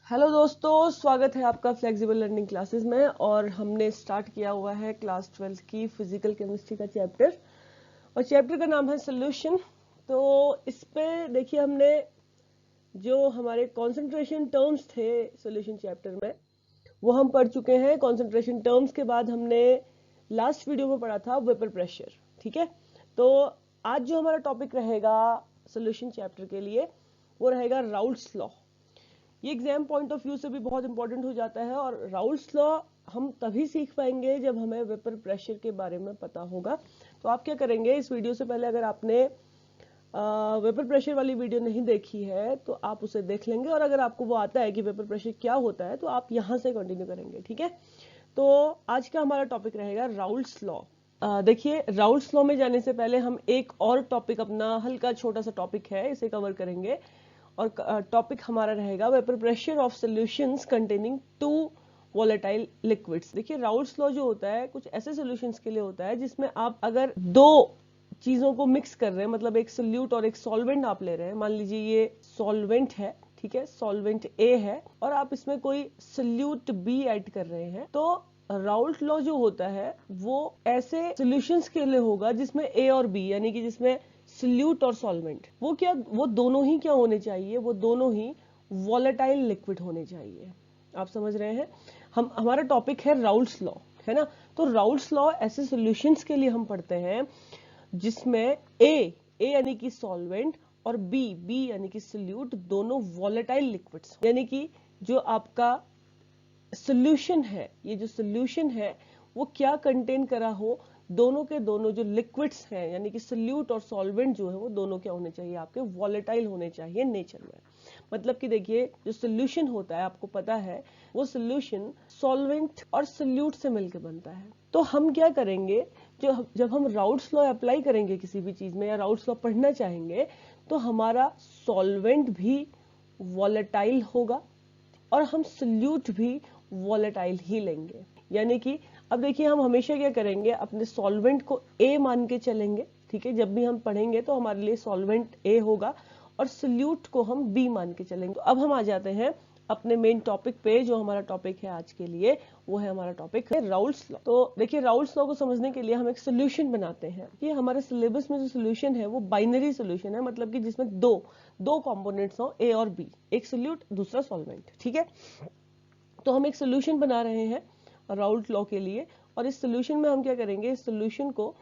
Hello दोस्तों, स्वागत है आपका फ्लेक्सिबल लर्निंग क्लासेस में। और हमने स्टार्ट किया हुआ है क्लास 12 की फिजिकल केमिस्ट्री का चैप्टर, और चैप्टर का नाम है सोल्यूशन। तो इस पे देखिए, हमने जो हमारे कंसंट्रेशन टर्म्स थे सोल्यूशन चैप्टर में वो हम पढ़ चुके हैं। कंसंट्रेशन टर्म्स के बाद हमने लास्ट वीडियो में पढ़ा था वेपर प्रेशर। ठीक है, तो आज जो हमारा टॉपिक रहेगा सोल्यूशन चैप्टर के लिए वो रहेगा राउल्ट्स लॉ। ये एग्जाम पॉइंट ऑफ व्यू से भी बहुत इंपॉर्टेंट हो जाता है, और राउल्ट्स लॉ हम तभी सीख पाएंगे जब हमें वेपर प्रेशर के बारे में पता होगा। तो आप क्या करेंगे, इस वीडियो से पहले अगर आपने वेपर प्रेशर वाली वीडियो नहीं देखी है तो आप उसे देख लेंगे, और अगर आपको वो आता है कि वेपर प्रेशर क्या होता है तो आप यहाँ से कंटिन्यू करेंगे। ठीक है, तो आज का हमारा टॉपिक रहेगा राउल्ट्स लॉ। देखिए, राउल्ट्स लॉ में जाने से पहले हम एक और टॉपिक, अपना हल्का छोटा सा टॉपिक है, इसे कवर करेंगे। और टॉपिक हमारा रहेगा vapour pressure of solutions containing two volatile liquids. देखिए, राउल्ट्स लॉ जो होता है कुछ ऐसे सॉल्यूशंस के लिए होता है जिसमें आप अगर दो चीजों को मिक्स कर रहे हैं, मतलब एक सोल्यूट और एक सॉल्वेंट आप ले रहे हैं। मान लीजिए ये सॉल्वेंट है, ठीक है, सॉल्वेंट ए है, और आप इसमें कोई सोल्यूट बी ऐड कर रहे हैं, तो राउल्ट लॉ जो होता है वो ऐसे सॉल्यूशंस के लिए होगा जिसमें ए और बी, यानी कि जिसमें सोल्यूट और सॉल्वेंट, वो दोनों ही क्या होने चाहिए, वो दोनों ही वॉलेटाइल लिक्विड होने चाहिए। आप समझ रहे हैं, हमारा टॉपिक है राउल्ट्स लॉ, है ना। तो राउल्ट्स लॉ ऐसे सॉल्यूशंस के लिए हम पढ़ते हैं जिसमें ए यानी कि सॉल्वेंट और बी यानी कि सोल्यूट, दोनों वॉलेटाइल लिक्विड्स, यानी कि जो आपका सोल्यूशन है, ये जो सोल्यूशन है वो क्या कंटेन करा हो, दोनों के दोनों जो लिक्विड्स हैं यानी कि सोल्यूट और सॉल्वेंट जो है वो दोनों क्या होने चाहिए, आपके वॉलेटाइल होने चाहिए नेचर में। मतलब कि देखिए, जो सोल्यूशन होता है आपको पता है वो सोल्यूशन सॉल्वेंट और सोल्यूट से मिलकर बनता है। तो हम क्या करेंगे, जब हम राउल्ट्स लॉ अप्लाई करेंगे किसी भी चीज में या राउल्ट्स लॉ पढ़ना चाहेंगे, तो हमारा सॉल्वेंट भी वॉलेटाइल होगा और हम सोल्यूट भी वॉलेटाइल ही लेंगे। यानी कि अब देखिए, हम हमेशा क्या करेंगे, अपने सॉल्वेंट को ए मान के चलेंगे। ठीक है, जब भी हम पढ़ेंगे तो हमारे लिए सॉल्वेंट ए होगा और सोल्यूट को हम बी मान के चलेंगे। तो अब हम आ जाते हैं अपने मेन टॉपिक पे। जो हमारा टॉपिक है आज के लिए वो है, हमारा टॉपिक है राउल्ट्स लॉ। तो देखिए, राउल्ट्स लॉ को समझने के लिए हम एक सोल्यूशन बनाते हैं। ये हमारे सिलेबस में जो सोल्यूशन है वो बाइनरी सोल्यूशन है, मतलब कि जिसमें दो कंपोनेंट्स हो, ए और बी, एक सोल्यूट दूसरा सॉल्वेंट। ठीक है, तो हम एक सोल्यूशन बना रहे हैं राउल्ट लॉ के लिए, और इस सोल्यूशन में हम क्या करेंगे, इस सोल्यूशन को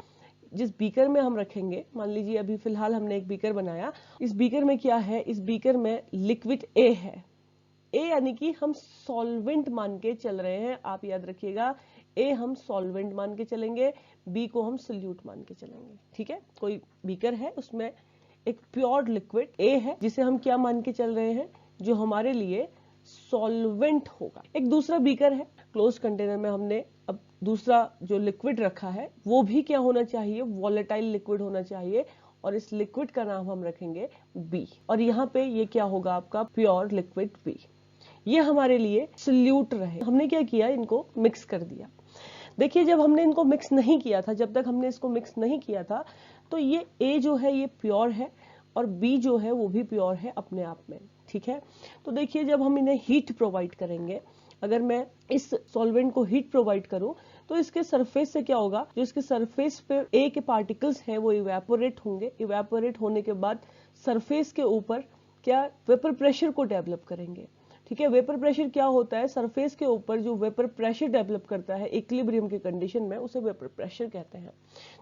जिस बीकर में हम रखेंगे, मान लीजिए अभी फिलहाल हमने एक बीकर बनाया, इस बीकर में क्या है, इस बीकर में लिक्विड ए है। ए यानी कि हम सॉल्वेंट मान के चल रहे हैं, आप याद रखिएगा, ए हम सॉल्वेंट मान के चलेंगे, बी को हम सोल्यूट मान के चलेंगे। ठीक है, कोई बीकर है, उसमें एक प्योर लिक्विड ए है जिसे हम क्या मान के चल रहे हैं, जो हमारे लिए सॉल्वेंट होगा। एक दूसरा बीकर है, क्लोज कंटेनर में हमने अब दूसरा जो लिक्विड रखा है वो भी क्या होना चाहिए, वॉलेटाइल लिक्विड होना चाहिए, और इस लिक्विड का नाम हम रखेंगे बी, और यहाँ पे ये क्या होगा, आपका प्योर लिक्विड बी। ये हमारे लिए सोल्यूट रहे। हमने क्या किया, इनको मिक्स कर दिया। देखिए, जब हमने इनको मिक्स नहीं किया था, जब तक हमने इसको मिक्स नहीं किया था, तो ये ए जो है ये प्योर है और बी जो है वो भी प्योर है अपने आप में। ठीक है, तो देखिए, जब हम इन्हें हीट प्रोवाइड करेंगे, अगर मैं इस सॉल्वेंट को हीट प्रोवाइड करूं तो इसके सरफेस से क्या होगा, जो इसके सरफेस पे ए के पार्टिकल्स हैं वो इवेपोरेट होंगे। इवेपोरेट होने के बाद सरफेस के ऊपर क्या, वेपर प्रेशर को डेवलप करेंगे। ठीक है, वेपर प्रेशर क्या होता है, सरफेस के ऊपर जो वेपर प्रेशर डेवलप करता है इक्विलिब्रियम के कंडीशन में, उसे वेपर प्रेशर कहते हैं।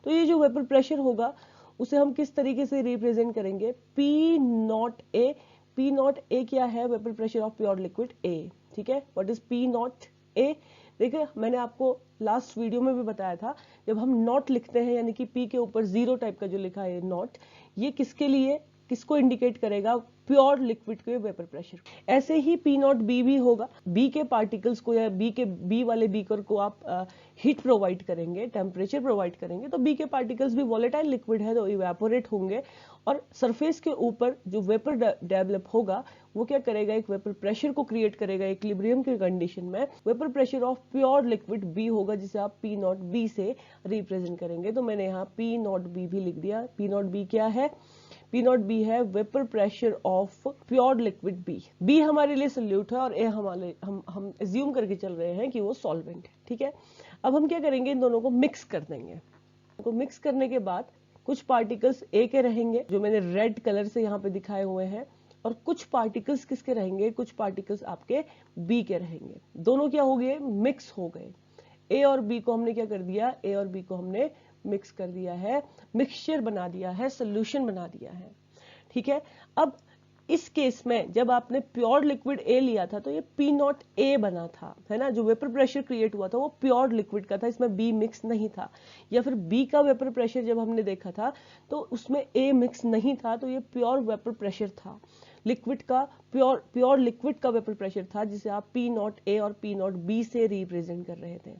तो ये जो वेपर प्रेशर होगा उसे हम किस तरीके से रिप्रेजेंट करेंगे, P not a. P not a क्या है, vapour pressure of pure liquid A. ठीक है, what is P not a. देखिए, मैंने आपको लास्ट वीडियो में भी बताया था, जब हम नॉट लिखते हैं यानी कि पी के ऊपर जीरो टाइप का जो लिखा है नॉट, ये किसके लिए, किसको इंडिकेट करेगा, प्योर लिक्विड के वेपर प्रेशर। ऐसे ही पी नॉट बी भी होगा, बी के पार्टिकल्स को या बी वाले बीकर को आप हीट प्रोवाइड करेंगे, टेम्परेचर प्रोवाइड करेंगे, तो बी के पार्टिकल्स भी वॉलेटाइल लिक्विड है तो इवेपोरेट होंगे, और सरफेस के ऊपर जो वेपर डेवलप होगा वो क्या करेगा, एक वेपर प्रेशर को क्रिएट करेगा इक्विलिब्रियम के कंडीशन में। Vapour pressure of pure liquid B होगा, जिसे आप पी नॉट बी से रिप्रेजेंट करेंगे। तो मैंने यहाँ पी नॉट बी भी लिख दिया। पी नॉट बी क्या है, P नॉट बी है vapour pressure of pure liquid B. B हमारे लिए सोल्यूट है और ए हमारे हम एज्यूम करके चल रहे हैं कि वो सॉल्वेंट है, ठीक है। अब हम क्या करेंगे, इन दोनों को मिक्स कर देंगे। तो मिक्स करने के बाद कुछ पार्टिकल्स ए के रहेंगे जो मैंने रेड कलर से यहाँ पे दिखाए हुए हैं, और कुछ पार्टिकल्स किसके रहेंगे, कुछ पार्टिकल्स आपके बी के रहेंगे। दोनों क्या हो गए, मिक्स हो गए। ए और बी को हमने क्या कर दिया, ए और बी को हमने मिक्स कर दिया है, मिक्सचर बना दिया है, सोल्यूशन बना दिया है, ठीक है। अब इस केस में जब आपने प्योर लिक्विड ए लिया था तो ये पी नॉट ए बना था, है ना। जो वेपर प्रेशर क्रिएट हुआ था वो प्योर लिक्विड का था, इसमें बी मिक्स नहीं था। या फिर बी का वेपर प्रेशर जब हमने देखा था तो उसमें ए मिक्स नहीं था, तो ये प्योर वेपर प्रेशर था, लिक्विड का प्योर लिक्विड का वेपर प्रेशर था, जिसे आप पी नॉट ए और पी नॉट बी से रिप्रेजेंट कर रहे थे।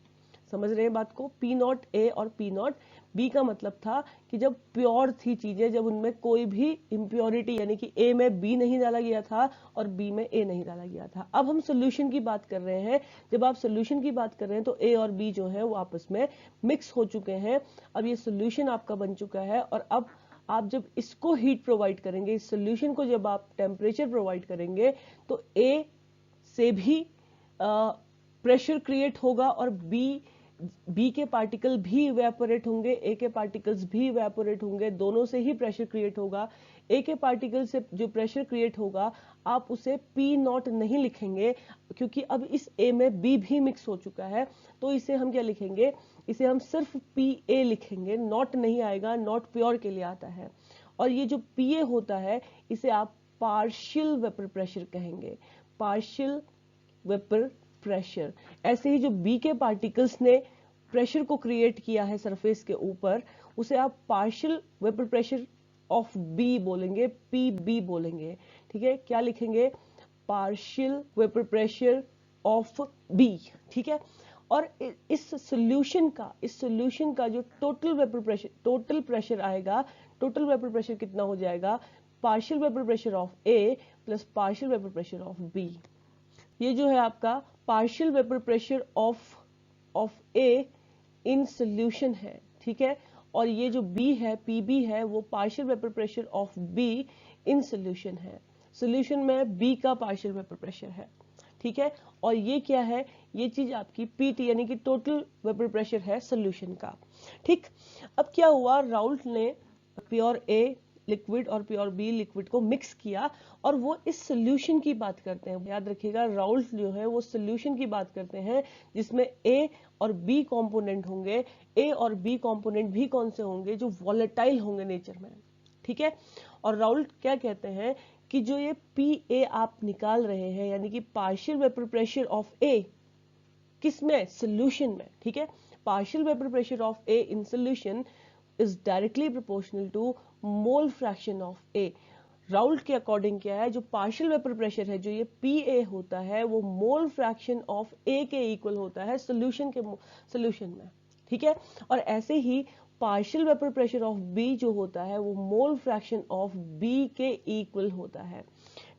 समझ रहे हैं बात को। पी नॉट ए और पी नॉट बी का मतलब था कि जब प्योर थी चीजें, जब उनमें कोई भी इम्प्योरिटी यानी कि ए में बी नहीं डाला गया था और बी में ए नहीं डाला गया था। अब हम सोल्यूशन की बात कर रहे हैं। जब आप सोल्यूशन की बात कर रहे हैं तो ए और बी जो है वो आपस में मिक्स हो चुके हैं। अब ये सोल्यूशन आपका बन चुका है, और अब आप जब इसको हीट प्रोवाइड करेंगे, इस सोल्यूशन को जब आप टेम्परेचर प्रोवाइड करेंगे, तो ए से भी प्रेशर क्रिएट होगा और बी के पार्टिकल भी इवेपोरेट होंगे, ए के पार्टिकल्स भी इवेपोरेट होंगे, दोनों से ही प्रेशर क्रिएट होगा। ए के पार्टिकल से जो प्रेशर क्रिएट होगा आप उसे पी नॉट नहीं लिखेंगे, क्योंकि अब इस ए में बी भी मिक्स हो चुका है, तो इसे हम क्या लिखेंगे, इसे हम सिर्फ पी ए लिखेंगे, नॉट नहीं आएगा, नॉट प्योर के लिए आता है। और ये जो पी ए होता है इसे आप पार्शियल वेपर प्रेशर कहेंगे, पार्शियल वेपर प्रेशर। ऐसे ही जो बी के पार्टिकल्स ने प्रेशर को क्रिएट किया है सरफेस के ऊपर, उसे आप partial vapour pressure of B बोलेंगे, पी बी बोलेंगे, ठीक है। क्या लिखेंगे, partial vapour pressure of B, ठीक है। और इस सोल्यूशन का जो टोटल प्रेशर आएगा, टोटल वेपर प्रेशर कितना हो जाएगा, partial vapour pressure of A plus partial vapour pressure of B. ये जो है आपका partial vapour pressure of A in solution है, ठीक है। और ये जो बी है, पीबी है, वो partial vapour pressure of be in solution है। सोल्यूशन में बी का पार्शियल वेपर प्रेशर है, ठीक है। और ये क्या है, ये चीज आपकी पीटी यानी कि टोटल वेपर प्रेशर है सोल्यूशन का, ठीक। अब क्या हुआ, राउल्ट ने प्योर ए लिक्विड और प्योर बी लिक्विड को मिक्स किया, और वो इस सोल्यूशन की बात करते हैं। याद रखिएगा, राउल्ट जो है वो सोल्यूशन की बात करते हैं जिसमें ए और बी कंपोनेंट होंगे। ए और बी कंपोनेंट भी कौन से होंगे, जो वॉलेटाइल होंगे नेचर में, ठीक है। और राउल्ट क्या कहते हैं कि जो ये पी ए आप निकाल रहे हैं, यानी कि पार्शियल वेपर प्रेशर ऑफ ए, किसमें, सोल्यूशन में, ठीक है। Partial vapour pressure of A in solution is directly proportional to mole fraction of A। Raoult के अकॉर्डिंग क्या है, जो पार्शियल वेपर प्रेशर है, जो ये PA होता है, वो मोल फ्रैक्शन ऑफ A के इक्वल होता है सोल्यूशन में, ठीक है। और ऐसे ही partial vapour pressure of B जो होता है वो मोल फ्रैक्शन ऑफ B के इक्वल होता है,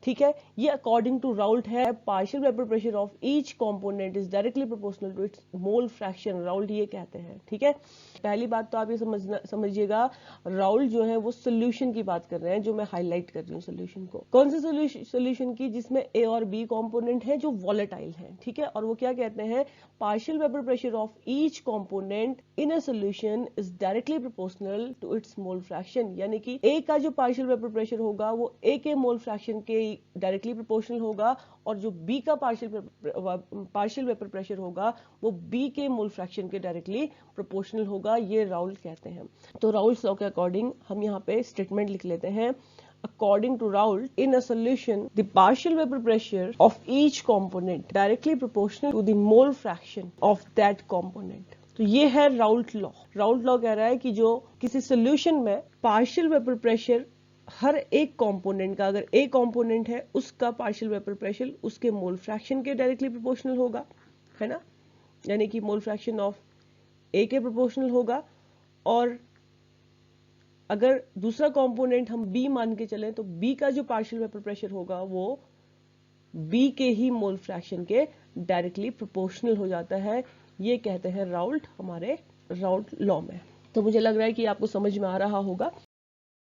ठीक है। ये अकॉर्डिंग टू राउल्ट है। Partial vapour pressure of each component is directly proportional to its mole fraction, Raoult ये कहते हैं, ठीक है। पहली बात तो आप ये समझिएगा, राउल्ट जो है वो सोल्यूशन की बात कर रहे हैं, जो मैं हाईलाइट कर रही हूँ सोल्यूशन को। कौन से सोल्यूशन की, जिसमें ए और बी कंपोनेंट है जो वॉलेटाइल है, ठीक है। और वो क्या कहते हैं, partial vapour pressure of each component in a solution is directly proportional to its mole fraction, यानी कि ए का जो पार्शियल वेपर प्रेशर होगा वो ए के मोल फ्रैक्शन के डायरेक्टली प्रोपोर्शनल होगा, और जो बी का पार्शियल वेपर प्रेशर होगा वो बी के मोल फ्रैक्शन के डायरेक्टली प्रोपोर्शनल होगा। ये राउल्ट कहते हैं। तो राउल्ट लॉ के अकॉर्डिंग हम यहाँ पे स्टेटमेंट लिख लेते हैं, according to Raoult, in a solution, the partial vapor pressure of each component directly proportional to the mole fraction of that component। तो ये है राउल्ट लॉ। राउल्ट लॉ कह रहा है कि जो किसी सोल्यूशन में पार्शियल वेपर प्रेशर हर एक कंपोनेंट का, अगर ए कंपोनेंट है उसका पार्शियल वेपर प्रेशर उसके मोल फ्रैक्शन के डायरेक्टली प्रोपोर्शनल होगा, है ना। यानी कि मोल फ्रैक्शन ऑफ ए के प्रोपोर्शनल होगा, और अगर दूसरा कंपोनेंट हम बी मान के चलें तो बी का जो पार्शियल वेपर प्रेशर होगा वो बी के ही मोल फ्रैक्शन के डायरेक्टली प्रोपोर्शनल हो जाता है। ये कहते हैं राउल्ट, हमारे राउल्ट लॉ में। तो मुझे लग रहा है कि आपको समझ में आ रहा होगा।